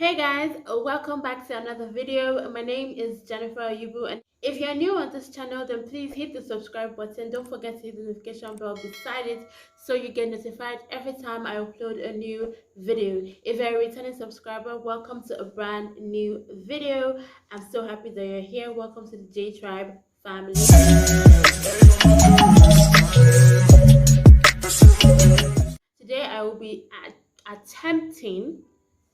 Hey guys, welcome back to another video. My name is Jennifer and if you're new on this channel, then please hit the subscribe button. Don't forget to hit the notification bell beside it so you get notified every time I upload a new video. If you're a returning subscriber, welcome to a brand new video. I'm so happy that you're here. Welcome to the J Tribe family. Today I will be attempting,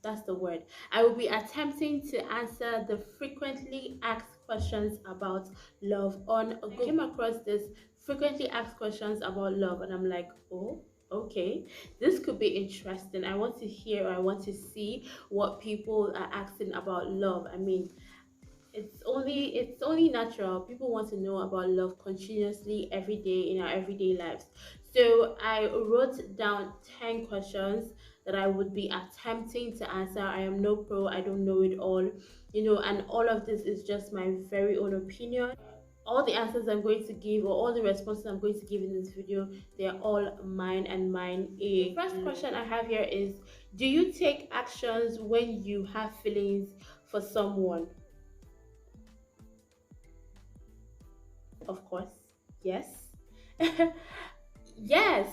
that's the word, I will be attempting to answer the frequently asked questions about love on Google. I came across this frequently asked questions about love and I'm like, oh, okay, this could be interesting. I want to hear, or I want to see what people are asking about love. I mean, it's only natural. People want to know about love continuously every day in our everyday lives. So I wrote down 10 questions that I would be attempting to answer. I am no pro, I don't know it all, and all of this is just my very own opinion. All the answers I'm going to give, or all the responses I'm going to give in this video, they're all mine and mine. The first question I have here is, do you take actions when you have feelings for someone? Of course, yes. Yes.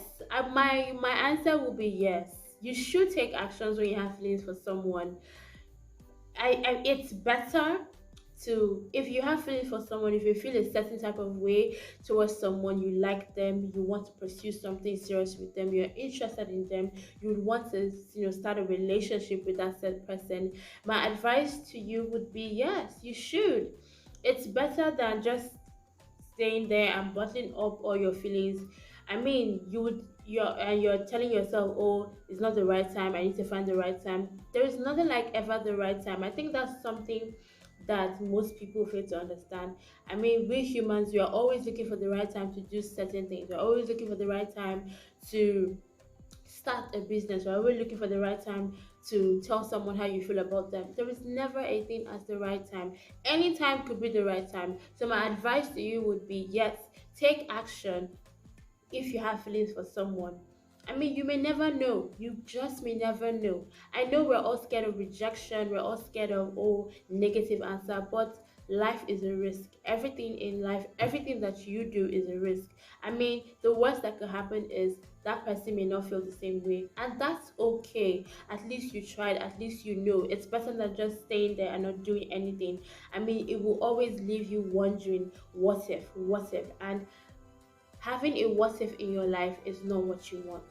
My answer will be yes. You should take actions when you have feelings for someone. It's better to, if you have feelings for someone, if you feel a certain type of way towards someone, you like them, you want to pursue something serious with them, you're interested in them, you would want to start a relationship with that said person, my advice to you would be yes, you should. It's better than just staying there and bottling up all your feelings. I mean, you're telling yourself, oh, it's not the right time, I need to find the right time. There is nothing like ever the right time. I think that's something that most people fail to understand. I mean, we humans, we are always looking for the right time to do certain things. We're always looking for the right time to start a business. We're always looking for the right time to tell someone how you feel about them. There is never a thing as the right time. Any time could be the right time. So my advice to you would be, yes, take action if you have feelings for someone. I mean, you may never know. You just may never know. I know we're all scared of rejection. We're all scared of, oh, negative answer. But life is a risk. Everything in life, everything that you do is a risk. I mean, the worst that could happen is that person may not feel the same way. And that's okay. At least you tried. At least you know. It's better than just staying there and not doing anything. I mean, it will always leave you wondering, what if, what if? And having a what if in your life is not what you want.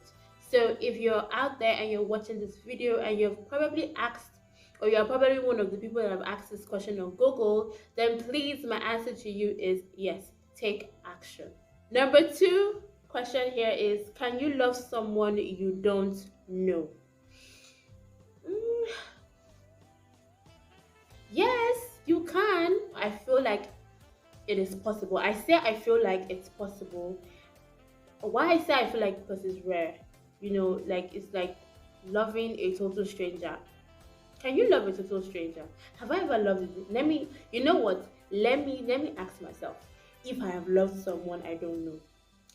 So if you're out there and you're watching this video and you've probably asked, or you're probably one of the people that have asked this question on Google, then please, my answer to you is yes, take action. Number 2 question here is, can you love someone you don't know? Yes, you can. I feel like it is possible. I say I feel like it's possible. Why I say I feel like, because it's rare. Like, it's like loving a total stranger. Can you love a total stranger? Have I ever loved it? Let me, you know what? Let me ask myself if I have loved someone I don't know.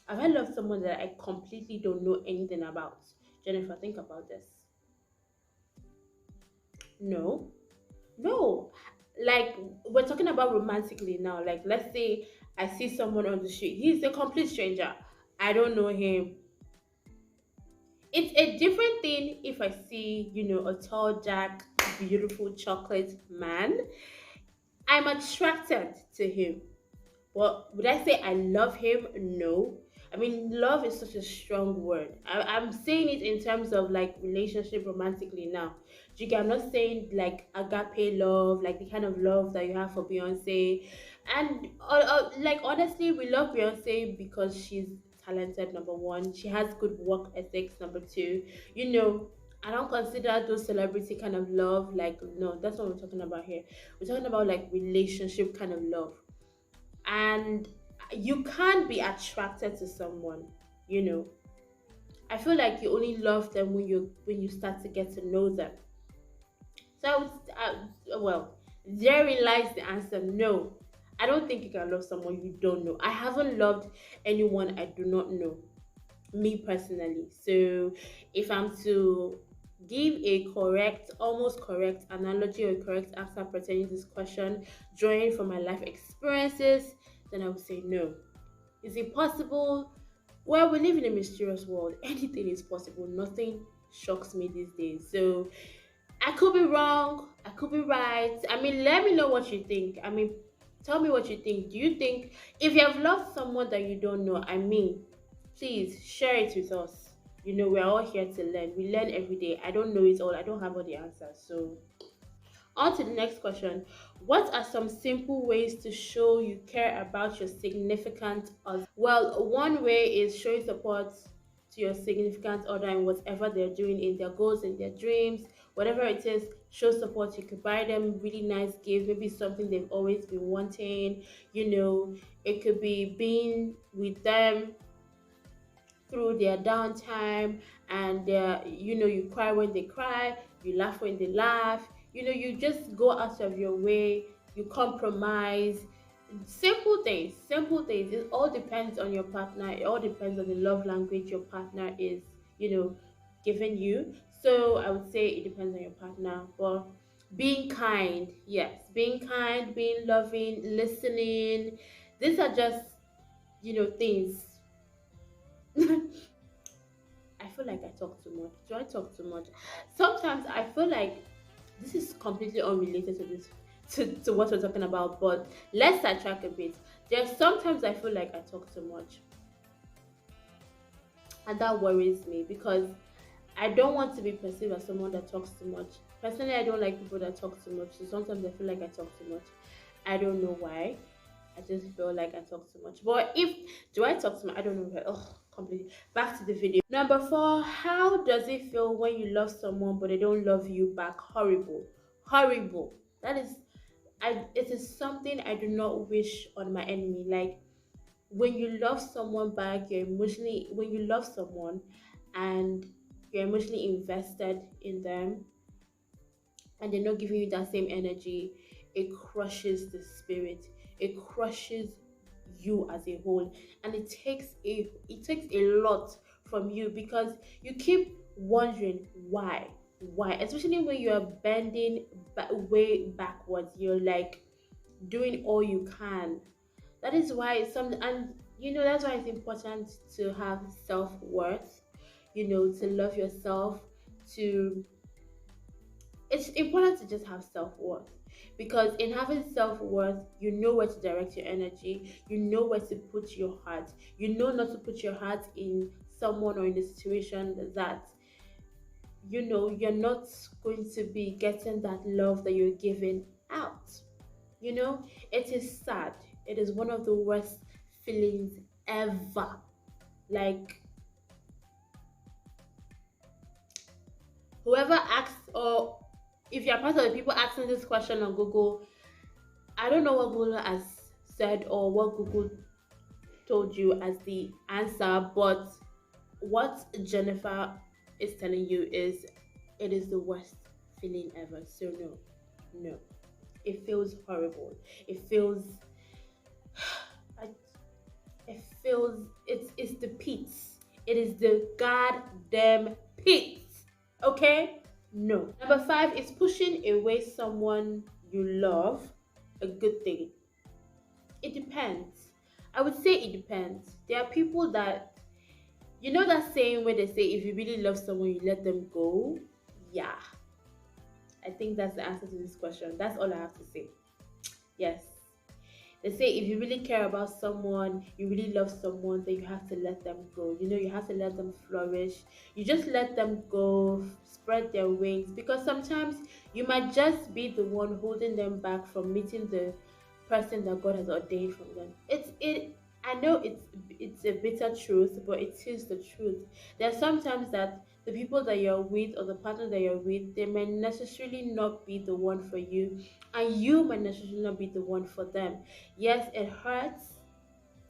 Have I loved someone that I completely don't know anything about? Jennifer, think about this. No. No. Like, we're talking about romantically now. Like, let's say I see someone on the street. He's a complete stranger. I don't know him. It's a different thing if I see, a tall, dark, beautiful chocolate man. I'm attracted to him. But would I say I love him? No. I mean, love is such a strong word. I'm saying it in terms of like relationship romantically now. I'm not saying like agape love, like the kind of love that you have for Beyonce. And like, honestly, we love Beyonce because she's talented, number one. She has good work ethics, number two. I don't consider those celebrity kind of love, like, no, that's what we're talking about here. We're talking about like relationship kind of love. And you can't be attracted to someone. I feel like you only love them when you start to get to know them. So well, therein lies the answer. No, I don't think you can love someone you don't know. I haven't loved anyone I do not know, me personally. So if I'm to give a correct, almost correct analogy or correct answer pertaining to this question, drawing from my life experiences, then I would say no. Is it possible? Well, we live in a mysterious world. Anything is possible. Nothing shocks me these days. So I could be wrong. I could be right. I mean, let me know what you think. I mean, tell me what you think. Do you think if you have loved someone that you don't know, I mean, please share it with us. We're all here to learn. We learn every day. I don't know it all. I don't have all the answers. So on to the next question. What are some simple ways to show you care about your significant other? Well, one way is showing support to your significant other in whatever they're doing, in their goals, in their dreams, whatever it is. Show support. You could buy them really nice gifts, maybe something they've always been wanting. It could be being with them through their downtime, and you cry when they cry, you laugh when they laugh. You just go out of your way, you compromise. Simple things. It all depends on your partner. It all depends on the love language your partner is giving you. So I would say it depends on your partner. But being kind, yes, being kind, being loving, listening, these are just things. I feel like I talk too much. Do I talk too much? Sometimes I feel like this is completely unrelated to this, to what we're talking about, but let's sidetrack a bit. There's sometimes I feel like I talk too much, and that worries me because I don't want to be perceived as someone that talks too much. Personally, I don't like people that talk too much, so sometimes I feel like I talk too much. I don't know why. I just feel like I talk too much. But if do I talk too much? I don't know. Oh, completely. Back to the video. Number 4. How does it feel when you love someone but they don't love you back? Horrible. Horrible. That is. It is something I do not wish on my enemy. Like when you love someone back, when you love someone and you're emotionally invested in them and they're not giving you that same energy, it crushes the spirit. It crushes you as a whole, and it takes a lot from you because you keep wondering why, especially when you are bending way backwards. You're like doing all you can. That is why that's why it's important to have self-worth. To love yourself, to it's important to just have self-worth, because in having self-worth you know where to direct your energy, you know where to put your heart, you know not to put your heart in someone or in a situation that you're not going to be getting that love that you're giving out. It is sad. It is one of the worst feelings ever. Like, whoever asks, or if you're part of the people asking this question on Google, I don't know what Google has said or what Google told you as the answer, but what Jennifer is telling you is it is the worst feeling ever. So no, no. It feels horrible. It feels I, it feels it's the pits. It is the goddamn pits. Okay? No. Number 5 is pushing away someone you love. A good thing. It depends. I would say it depends. There are people that that saying where they say if you really love someone you let them go. Yeah. I think that's the answer to this question. That's all I have to say. Yes. They say if you really care about someone, you really love someone, then you have to let them go. You have to let them flourish. You just let them go, spread their wings, because sometimes you might just be the one holding them back from meeting the person that God has ordained from them. I know it's a bitter truth, but it is the truth. There are sometimes that the people that you're with or the partner that you're with, they may necessarily not be the one for you, and you might necessarily not be the one for them. Yes, it hurts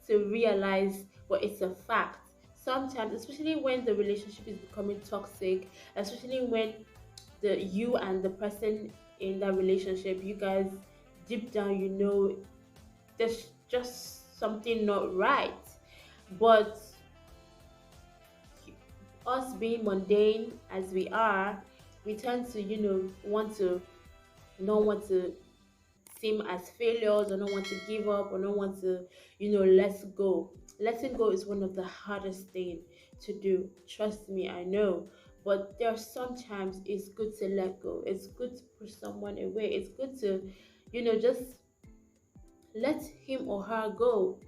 to realize, but it's a fact. Sometimes, especially when the relationship is becoming toxic, especially when you and the person in that relationship, you guys deep down there's just something not right. But us being mundane as we are, We tend to, want to not want to seem as failures, or not want to give up, or not want to, let go. Letting go is one of the hardest thing to do. Trust me, I know. But there are sometimes it's good to let go. It's good to push someone away. It's good to, just let him or her go.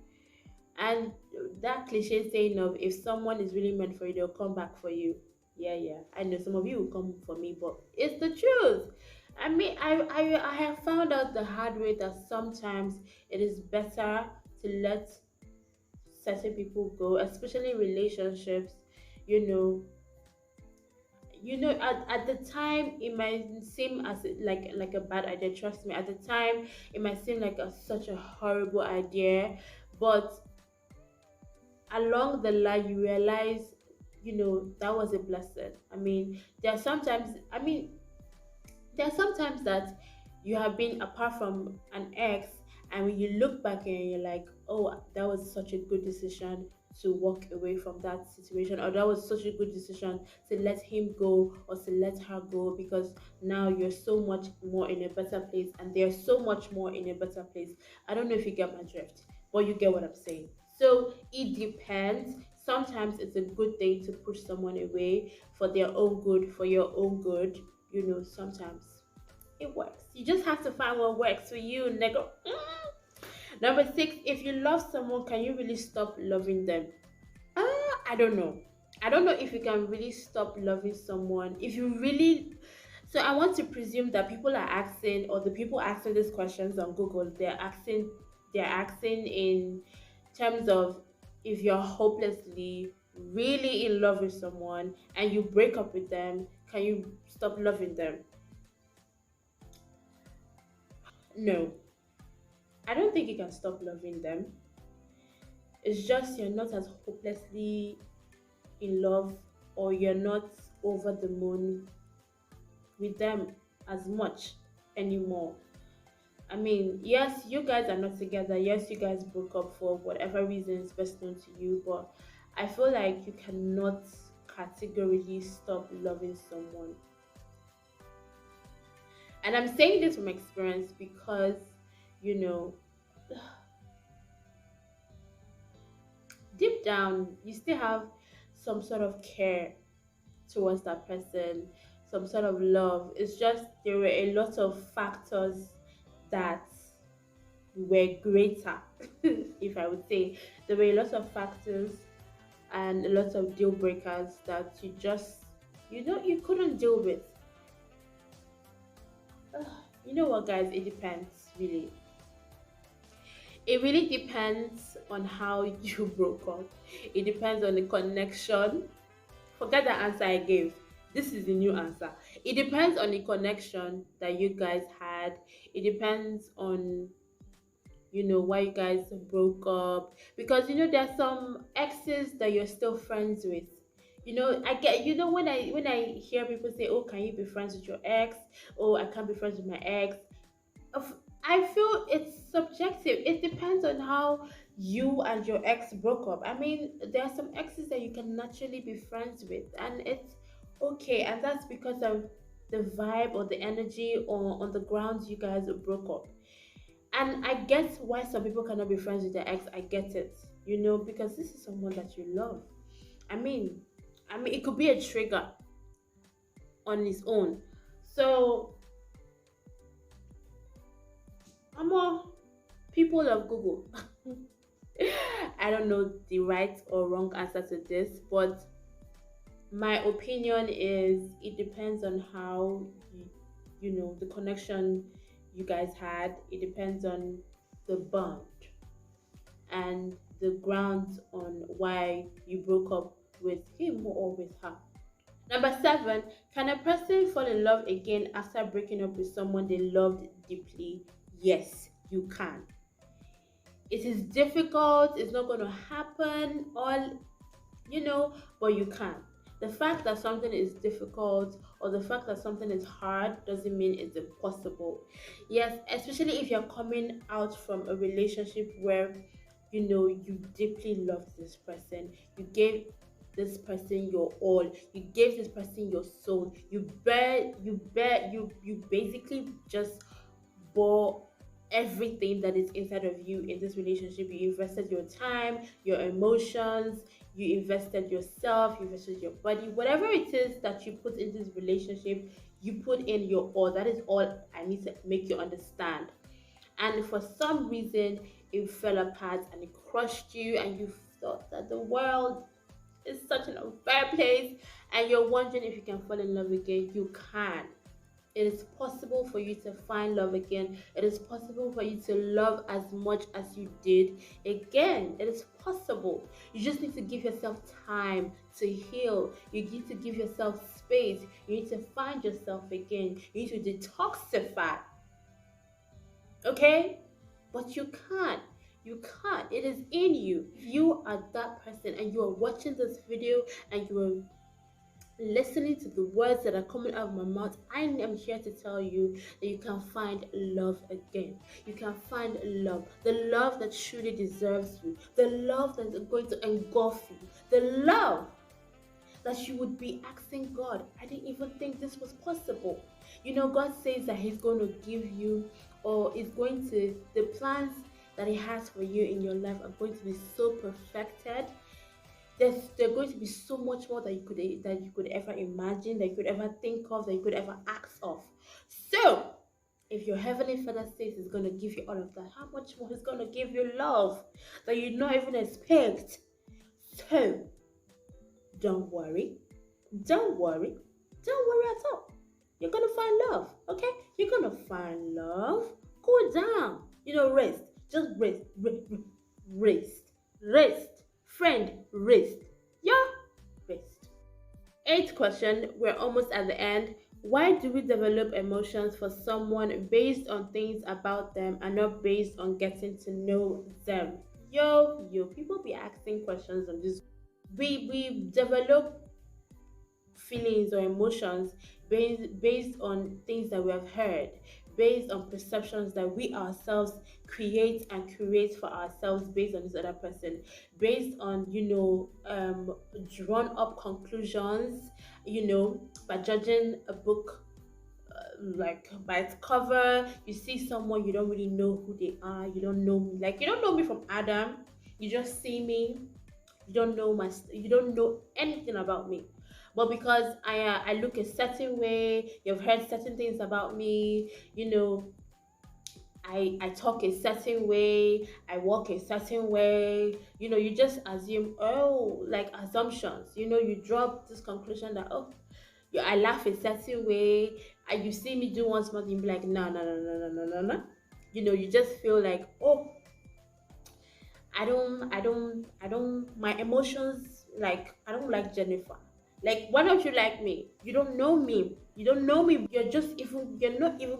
And that cliche saying of if someone is really meant for you, they'll come back for you. Yeah, yeah. I know some of you will come for me, but it's the truth. I mean, I have found out the hard way that sometimes it is better to let certain people go, especially relationships. You know, at the time it might seem as like a bad idea. Trust me, at the time it might seem like such a horrible idea, but along the line you realize that was a blessing. I mean, there are sometimes that you have been apart from an ex, and when you look back and you're like, oh, that was such a good decision to walk away from that situation, or that was such a good decision to let him go or to let her go, because now you're so much more in a better place and they're so much more in a better place. I don't know if you get my drift, but you get what I'm saying. So it depends. Sometimes it's a good thing to push someone away for their own good, for your own good. Sometimes it works. You just have to find what works for you, nigga. Number six, if you love someone, can you really stop loving them? I don't know. I don't know if you can really stop loving someone. If you really, so I want to presume that people are asking, or the people asking these questions on Google, they're asking in terms of, if you're hopelessly really in love with someone and you break up with them, can you stop loving them? No, I don't think you can stop loving them. It's just you're not as hopelessly in love, or you're not over the moon with them as much anymore. I mean, yes, you guys are not together. Yes, you guys broke up for whatever reason is best known to you, but I feel like you cannot categorically stop loving someone. And I'm saying this from experience because, you know, deep down, you still have some sort of care towards that person, some sort of love. It's just there were a lot of factors that were greater, if I would say. There were a lot of factors and a lot of deal breakers that you couldn't deal with. You know what, guys? It depends, really. It really depends on how you broke up. It depends on the connection. Forget the answer I gave. This is the new answer. It depends on the connection that you guys had. It depends on why you guys broke up, because there are some exes that you're still friends with. I get, when I hear people say, oh, can you be friends with your ex? Oh, I can't be friends with my ex. of- I feel it's subjective. It depends on how you and your ex broke up. I mean, there are some exes that you can naturally be friends with, and it's okay. And that's because of the vibe or the energy or on the grounds you guys broke up. And I get why some people cannot be friends with their ex. I get it, because this is someone that you love. I mean, it could be a trigger on its own. So, I'm all people of Google. I don't know the right or wrong answer to this, but my opinion is it depends on how the connection you guys had. It depends on the bond and the grounds on why you broke up with him or with her. Number seven, can a person fall in love again after breaking up with someone they loved deeply? Yes, you can. It is difficult, it's not going to happen but you can. The fact that something is difficult or the fact that something is hard doesn't mean it's impossible. Yes, especially if you're coming out from a relationship where you deeply loved this person. You gave this person your all. You gave this person your soul. You basically just bore everything that is inside of you in this relationship. You invested your time, your emotions, you invested yourself, you invested your body, whatever it is that you put in this relationship, you put in your all. That is all I need to make you understand. And for some reason it fell apart and it crushed you, and you thought that the world is such an unfair place, and you're wondering if you can fall in love again. You can. It is possible for you to find love again. It is possible for you to love as much as you did again. It is possible. You just need to give yourself time to heal. You need to give yourself space. You need to find yourself again. You need to detoxify. Okay? But you can't. You can't. It is in you. If you are that person and you are watching this video and you are listening to the words that are coming out of my mouth, I am here to tell you that you can find love again. You can find love. The love that truly deserves you. The love that is going to engulf you. The love that you would be asking God, I didn't even think this was possible. You know, God says that He's going to give you, or is going to, the plans that He has for you in your life are going to be so perfected. There's going to be so much more that you could ever imagine, that you could ever think of, that you could ever ask of. So, if your heavenly Father says He's going to give you all of that, how much more He's going to give you love that you not even expect? So, don't worry. Don't worry. Don't worry at all. You're going to find love, okay? You're going to find love. Cool down. You know, rest. Just rest. Rest. Friend, rest. Yeah, rest. Eighth question. We're almost at the end. Why do we develop emotions for someone based on things about them and not based on getting to know them? Yo, people be asking questions on this. We develop feelings or emotions based on things that we have heard, based on perceptions that we ourselves create and curate for ourselves based on this other person, based on drawn up conclusions, by judging a book like by its cover. You see someone, you don't really know who they are, you don't know me, like you don't know me from Adam, you just see me, you don't know anything about me. But because I look a certain way, you've heard certain things about me, I talk a certain way, I walk a certain way, you just assume, oh, like assumptions, you drop this conclusion that, oh, I laugh a certain way, and you see me do one small thing, you be like, no, no, no, no, no, no, no, no. You just feel like, oh, my emotions, like, I don't like Jennifer. Like, why don't you like me? You don't know me. You're not even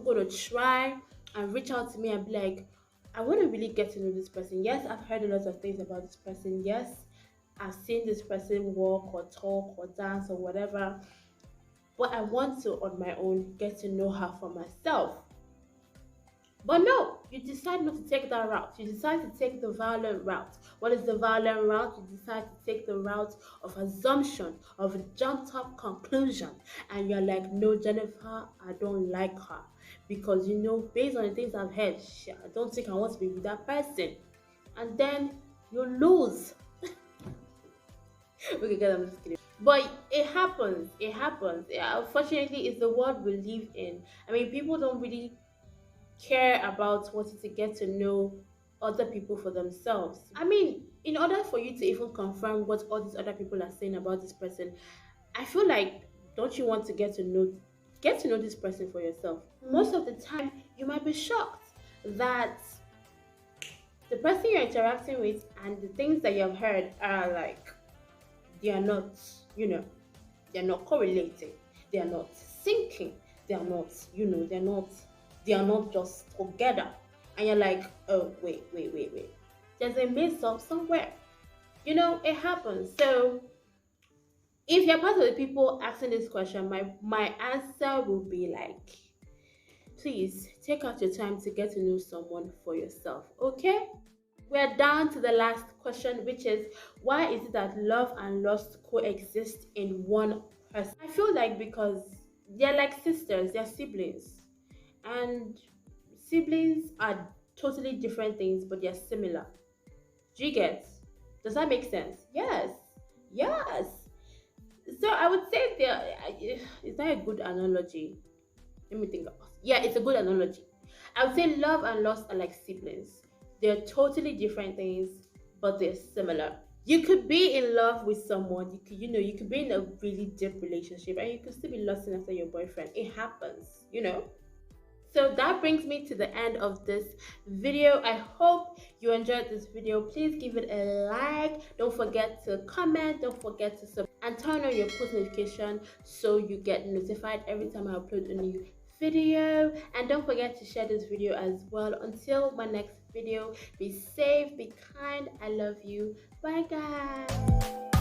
going to try and reach out to me and be like, I want to really get to know this person. Yes, I've heard a lot of things about this person. Yes, I've seen this person walk or talk or dance or whatever. But I want to, on my own, get to know her for myself. But no, you decide not to take that route. You decide to take the violent route. What is the violent route? You decide to take the route of assumption, of a jumped up conclusion. And you're like, no, Jennifer, I don't like her. Because, based on the things I've heard, I don't think I want to be with that person. And then you lose. Okay, guys, I'm just kidding. But it happens. Yeah, unfortunately, it's the world we live in. I mean, people don't really care about wanting to get to know other people for themselves. I mean, in order for you to even confirm what all these other people are saying about this person, I feel like, don't you want to get to know this person for yourself? Most of the time, you might be shocked that the person you're interacting with and the things that you've heard are like, they are not, they're not correlating, they are not syncing, they are not, they are not just together. And you're like, oh, wait. There's a mix up somewhere. It happens. So if you're part of the people asking this question, my answer will be like, please take out your time to get to know someone for yourself, okay? we're down to the last question, which is why is it that love and lust coexist in one person? I feel like because they're like sisters, they're siblings, and siblings are totally different things, but they're similar. Do you get? Does that make sense? Yes. Yes. So I would say is that a good analogy? Let me think. Yeah, it's a good analogy. I would say love and lust are like siblings. They're totally different things, but they're similar. You could be in love with someone. You could be in a really deep relationship, and you could still be lusting after your boyfriend. It happens. So that brings me to the end of this video. I hope you enjoyed this video. Please give it a like. Don't forget to comment. Don't forget to subscribe and turn on your post notification so you get notified every time I upload a new video. And don't forget to share this video as well. Until my next video, be safe, be kind. I love you. Bye guys.